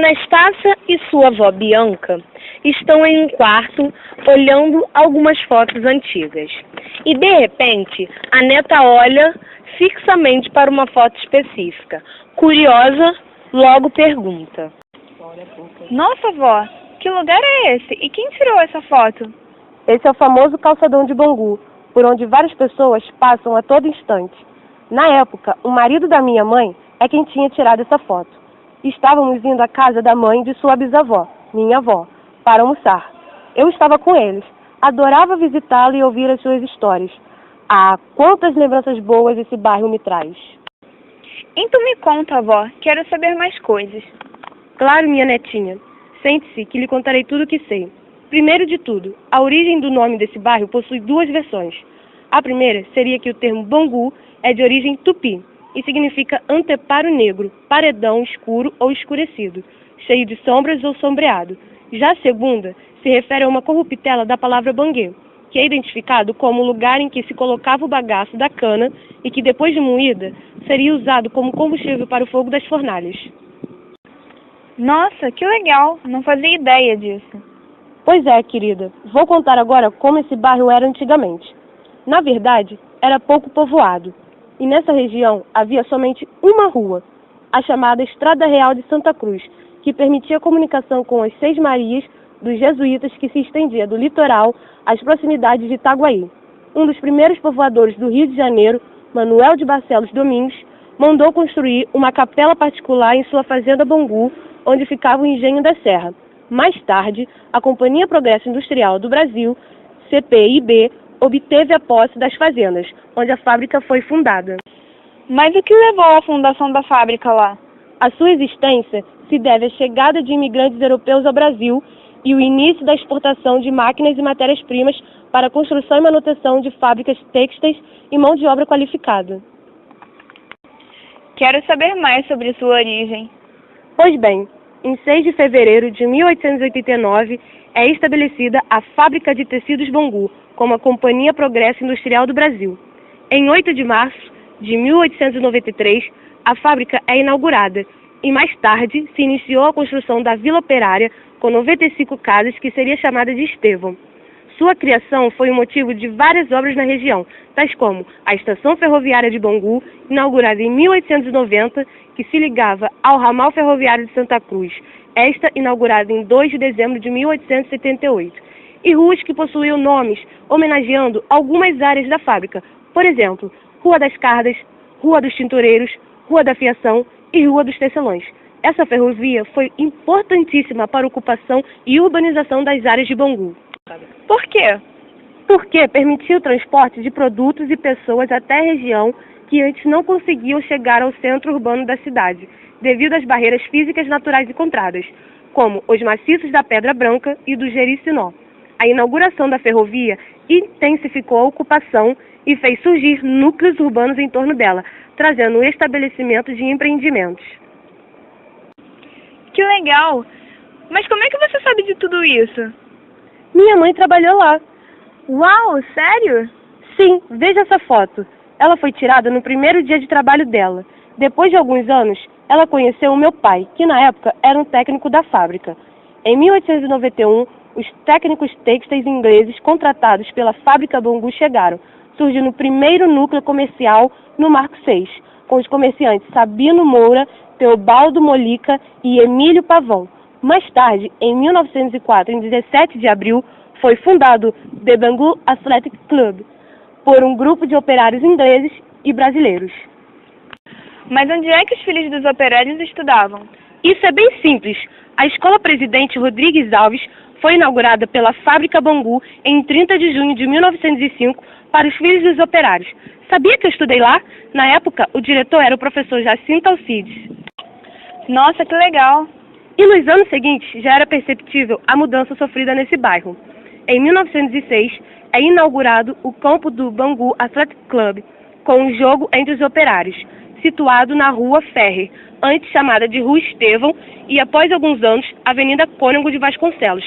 Anastácia e sua avó Bianca estão em um quarto olhando algumas fotos antigas. E de repente, a neta olha fixamente para uma foto específica. Curiosa, logo pergunta: Nossa, vó, que lugar é esse? E quem tirou essa foto? Esse é o famoso calçadão de Bangu, por onde várias pessoas passam a todo instante. Na época, o marido da minha mãe é quem tinha tirado essa foto. Estávamos indo à casa da mãe de sua bisavó, minha avó, para almoçar. Eu estava com eles. Adorava visitá-lo e ouvir as suas histórias. Ah, quantas lembranças boas esse bairro me traz. Então me conta, vó, quero saber mais coisas. Claro, minha netinha. Sente-se que lhe contarei tudo o que sei. Primeiro de tudo, a origem do nome desse bairro possui duas versões. A primeira seria que o termo Bangu é de origem tupi e significa anteparo negro, paredão escuro ou escurecido, cheio de sombras ou sombreado. Já a segunda se refere a uma corruptela da palavra banguê, que é identificado como o lugar em que se colocava o bagaço da cana e que, depois de moída, seria usado como combustível para o fogo das fornalhas. Nossa, que legal! Não fazia ideia disso. Pois é, querida. Vou contar agora como esse bairro era antigamente. Na verdade, era pouco povoado. E nessa região havia somente uma rua, a chamada Estrada Real de Santa Cruz, que permitia a comunicação com as Seis Marias dos jesuítas que se estendia do litoral às proximidades de Itaguaí. Um dos primeiros povoadores do Rio de Janeiro, Manuel de Barcelos Domingues, mandou construir uma capela particular em sua fazenda Bangu, onde ficava o Engenho da Serra. Mais tarde, a Companhia Progresso Industrial do Brasil, CPIB, obteve a posse das fazendas, onde a fábrica foi fundada. Mas o que levou à fundação da fábrica lá? A sua existência se deve à chegada de imigrantes europeus ao Brasil e o início da exportação de máquinas e matérias-primas para a construção e manutenção de fábricas têxteis e mão de obra qualificada. Quero saber mais sobre sua origem. Pois bem, em 6 de fevereiro de 1889 é estabelecida a Fábrica de Tecidos Bangu, como a Companhia Progresso Industrial do Brasil. Em 8 de março de 1893, a fábrica é inaugurada e mais tarde se iniciou a construção da Vila Operária com 95 casas que seria chamada de Estevão. Sua criação foi o motivo de várias obras na região, tais como a Estação Ferroviária de Bangu, inaugurada em 1890, que se ligava ao ramal ferroviário de Santa Cruz, esta inaugurada em 2 de dezembro de 1878, e ruas que possuíam nomes homenageando algumas áreas da fábrica, por exemplo, Rua das Cardas, Rua dos Tintureiros, Rua da Fiação e Rua dos Tecelões. Essa ferrovia foi importantíssima para a ocupação e urbanização das áreas de Bangu. Por quê? Porque permitiu o transporte de produtos e pessoas até a região que antes não conseguiam chegar ao centro urbano da cidade, devido às barreiras físicas naturais encontradas, como os maciços da Pedra Branca e do Jericinó. A inauguração da ferrovia intensificou a ocupação e fez surgir núcleos urbanos em torno dela, trazendo o estabelecimento de empreendimentos. Que legal! Mas como é que você sabe de tudo isso? Minha mãe trabalhou lá. Uau, sério? Sim, veja essa foto. Ela foi tirada no primeiro dia de trabalho dela. Depois de alguns anos, ela conheceu o meu pai, que na época era um técnico da fábrica. Em 1891, os técnicos têxteis ingleses contratados pela fábrica Bangu chegaram, surgindo o primeiro núcleo comercial no Marco VI, com os comerciantes Sabino Moura, Teobaldo Molica e Emílio Pavão. Mais tarde, em 1904, em 17 de abril, foi fundado The Bangu Athletic Club, por um grupo de operários ingleses e brasileiros. Mas onde é que os filhos dos operários estudavam? Isso é bem simples. A Escola Presidente Rodrigues Alves foi inaugurada pela Fábrica Bangu em 30 de junho de 1905 para os filhos dos operários. Sabia que eu estudei lá? Na época, o diretor era o professor Jacinto Alcides. Nossa, que legal! E nos anos seguintes já era perceptível a mudança sofrida nesse bairro. Em 1906, é inaugurado o campo do Bangu Athletic Club, com um jogo entre os operários, situado na Rua Ferrer, antes chamada de Rua Estevão, e após alguns anos, Avenida Cônego de Vasconcelos.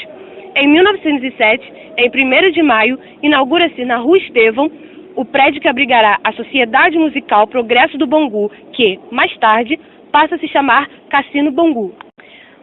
Em 1907, em 1º de maio, inaugura-se na Rua Estevão o prédio que abrigará a Sociedade Musical Progresso do Bangu, que, mais tarde, passa a se chamar Cassino Bangu.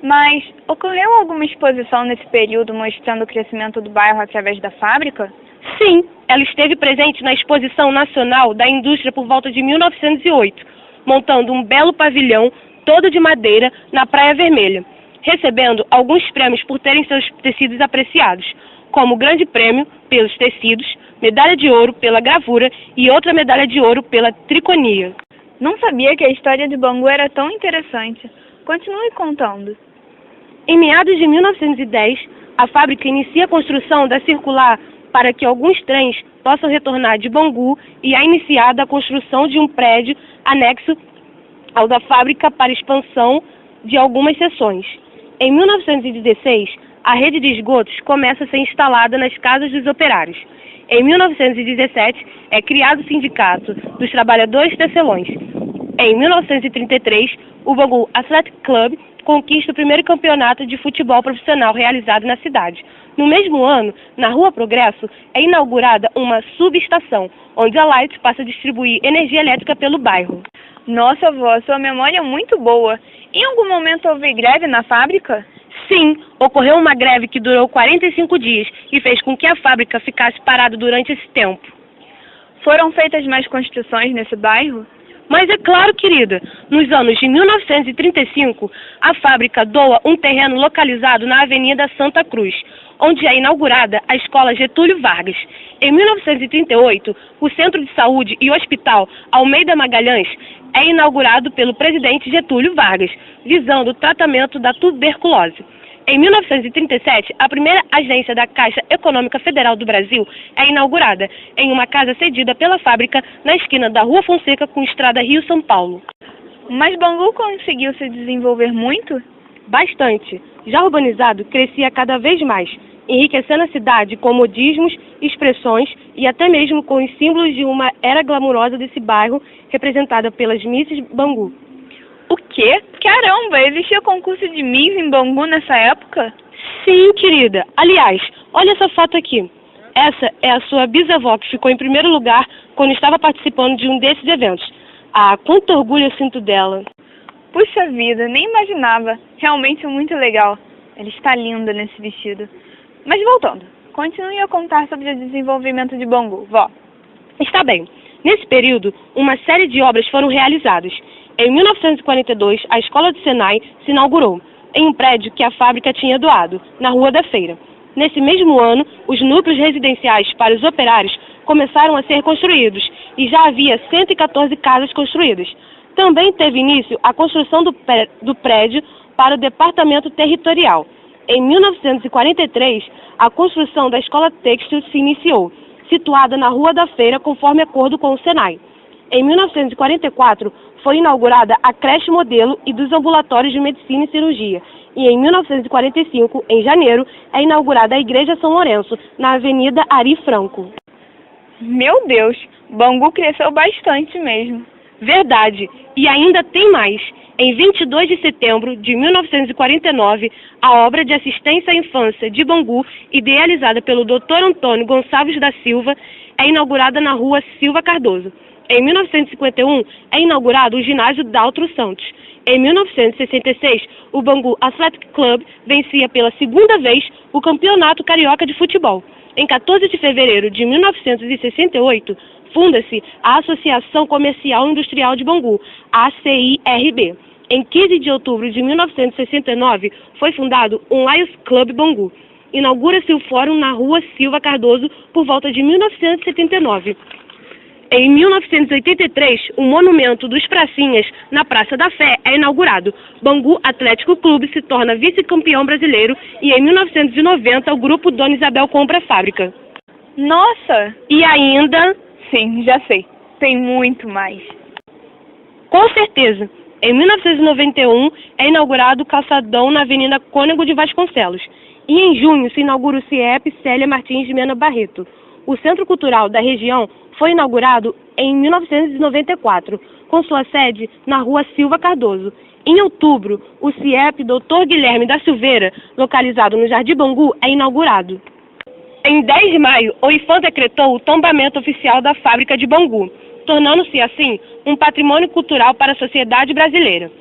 Mas ocorreu alguma exposição nesse período mostrando o crescimento do bairro através da fábrica? Sim, ela esteve presente na Exposição Nacional da Indústria por volta de 1908, montando um belo pavilhão todo de madeira na Praia Vermelha, recebendo alguns prêmios por terem seus tecidos apreciados, como o Grande Prêmio pelos tecidos, medalha de ouro pela gravura e outra medalha de ouro pela triconia. Não sabia que a história de Bangu era tão interessante. Continue contando. Em meados de 1910, a fábrica inicia a construção da circular para que alguns trens possam retornar de Bangu e é iniciada a construção de um prédio anexo ao da fábrica para expansão de algumas seções. Em 1916, a rede de esgotos começa a ser instalada nas casas dos operários. Em 1917, é criado o Sindicato dos Trabalhadores Tecelões. Em 1933, o Bangu Athletic Club conquista o primeiro campeonato de futebol profissional realizado na cidade. No mesmo ano, na Rua Progresso, é inaugurada uma subestação, onde a Light passa a distribuir energia elétrica pelo bairro. Nossa, avó, sua memória é muito boa. Em algum momento houve greve na fábrica? Sim, ocorreu uma greve que durou 45 dias e fez com que a fábrica ficasse parada durante esse tempo. Foram feitas mais construções nesse bairro? Mas é claro, querida, nos anos de 1935, a fábrica doa um terreno localizado na Avenida Santa Cruz, onde é inaugurada a Escola Getúlio Vargas. Em 1938, o Centro de Saúde e Hospital Almeida Magalhães é inaugurado pelo presidente Getúlio Vargas, visando o tratamento da tuberculose. Em 1937, a primeira agência da Caixa Econômica Federal do Brasil é inaugurada em uma casa cedida pela fábrica na esquina da Rua Fonseca com Estrada Rio-São Paulo. Mas Bangu conseguiu se desenvolver muito? Bastante. Já urbanizado, crescia cada vez mais, enriquecendo a cidade com modismos, expressões e até mesmo com os símbolos de uma era glamurosa desse bairro, representada pelas Misses Bangu. O quê? Caramba, existia concurso de Miss em Bangu nessa época? Sim, querida. Aliás, olha essa foto aqui. Essa é a sua bisavó que ficou em primeiro lugar quando estava participando de um desses eventos. Ah, quanto orgulho eu sinto dela. Puxa vida, nem imaginava. Realmente muito legal. Ela está linda nesse vestido. Mas voltando, continue a contar sobre o desenvolvimento de Bangu, vó. Está bem. Nesse período, uma série de obras foram realizadas. Em 1942, a Escola do Senai se inaugurou, em um prédio que a fábrica tinha doado, na Rua da Feira. Nesse mesmo ano, os núcleos residenciais para os operários começaram a ser construídos e já havia 114 casas construídas. Também teve início a construção do prédio para o Departamento Territorial. Em 1943, a construção da Escola Têxtil se iniciou, situada na Rua da Feira, conforme acordo com o Senai. Em 1944, foi inaugurada a creche modelo e dos ambulatórios de medicina e cirurgia. E em 1945, em janeiro, é inaugurada a Igreja São Lourenço, na Avenida Ari Franco. Meu Deus, Bangu cresceu bastante mesmo. Verdade, e ainda tem mais. Em 22 de setembro de 1949, a obra de assistência à infância de Bangu, idealizada pelo Dr. Antônio Gonçalves da Silva, é inaugurada na Rua Silva Cardoso. Em 1951, é inaugurado o ginásio Daltro Santos. Em 1966, o Bangu Athletic Club vencia pela segunda vez o Campeonato Carioca de Futebol. Em 14 de fevereiro de 1968, funda-se a Associação Comercial Industrial de Bangu, ACIRB. Em 15 de outubro de 1969, foi fundado o Lions Club Bangu. Inaugura-se o fórum na Rua Silva Cardoso por volta de 1979. Em 1983, o Monumento dos Pracinhas, na Praça da Fé, é inaugurado. Bangu Atlético Clube se torna vice-campeão brasileiro e em 1990 o Grupo Dona Isabel compra a fábrica. Nossa! E ainda... Sim, já sei. Tem muito mais. Com certeza. Em 1991 é inaugurado o calçadão na Avenida Cônego de Vasconcelos. E em junho se inaugura o CIEP Célia Martins de Mena Barreto. O Centro Cultural da região foi inaugurado em 1994, com sua sede na Rua Silva Cardoso. Em outubro, o CIEP Dr. Guilherme da Silveira, localizado no Jardim Bangu, é inaugurado. Em 10 de maio, o IPHAN decretou o tombamento oficial da fábrica de Bangu, tornando-se assim um patrimônio cultural para a sociedade brasileira.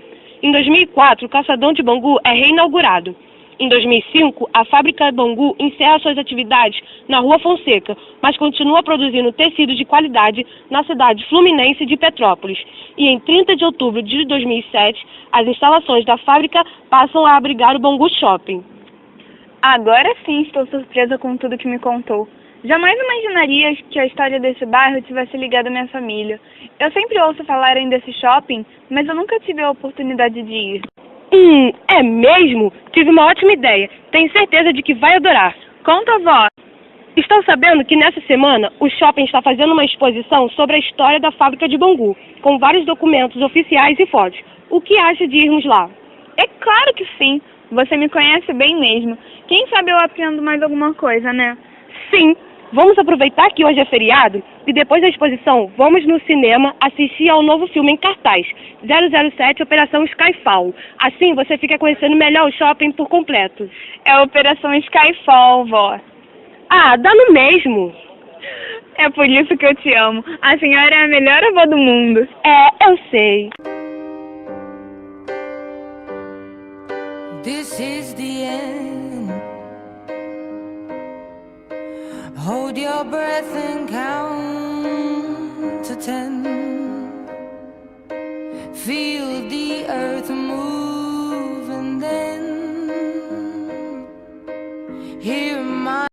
Em 2004, o calçadão de Bangu é reinaugurado. Em 2005, a fábrica Bangu encerra suas atividades na Rua Fonseca, mas continua produzindo tecidos de qualidade na cidade fluminense de Petrópolis. E em 30 de outubro de 2007, as instalações da fábrica passam a abrigar o Bangu Shopping. Agora sim estou surpresa com tudo que me contou. Jamais imaginaria que a história desse bairro tivesse ligado à minha família. Eu sempre ouço falarem desse shopping, mas eu nunca tive a oportunidade de ir. É mesmo? Tive uma ótima ideia. Tenho certeza de que vai adorar. Conta, vó. Estou sabendo que nessa semana o shopping está fazendo uma exposição sobre a história da fábrica de Bangu, com vários documentos oficiais e fotos. O que acha de irmos lá? É claro que sim. Você me conhece bem mesmo. Quem sabe eu aprendo mais alguma coisa, né? Sim. Vamos aproveitar que hoje é feriado e depois da exposição vamos no cinema assistir ao novo filme em cartaz, 007 Operação Skyfall. Assim você fica conhecendo melhor o shopping por completo. É a Operação Skyfall, vó. Ah, dá no mesmo. É por isso que eu te amo. A senhora é a melhor avó do mundo. É, eu sei. This is the end. Hold your breath and count to 10. Feel the earth move.